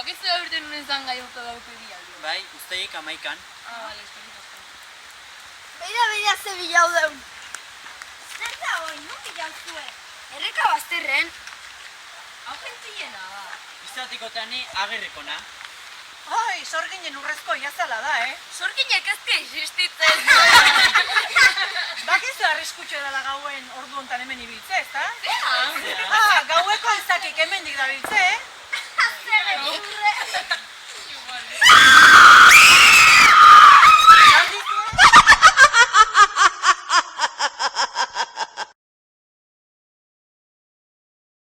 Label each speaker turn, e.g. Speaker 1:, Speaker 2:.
Speaker 1: Bakizu da urte nuen zan gai urte dauko egialdi.
Speaker 2: Bai, usteik 11an.
Speaker 1: Bale, eskerrik asko.
Speaker 3: Beira, ze bilau deun. Zertza hoi, non bilau zuen? Erreka bazterren.
Speaker 1: Hau jentziena da.
Speaker 2: Izatikotani agerrekona.
Speaker 4: Ai, sorginen urrezko iazala da,
Speaker 1: Sorginek ez di existitzen.
Speaker 4: Bakizu arriskutxo edala gauen ordu hontan hemen ibiltze, ezta?
Speaker 1: Zea?
Speaker 4: Gaueko izakik hemendik dabiltza.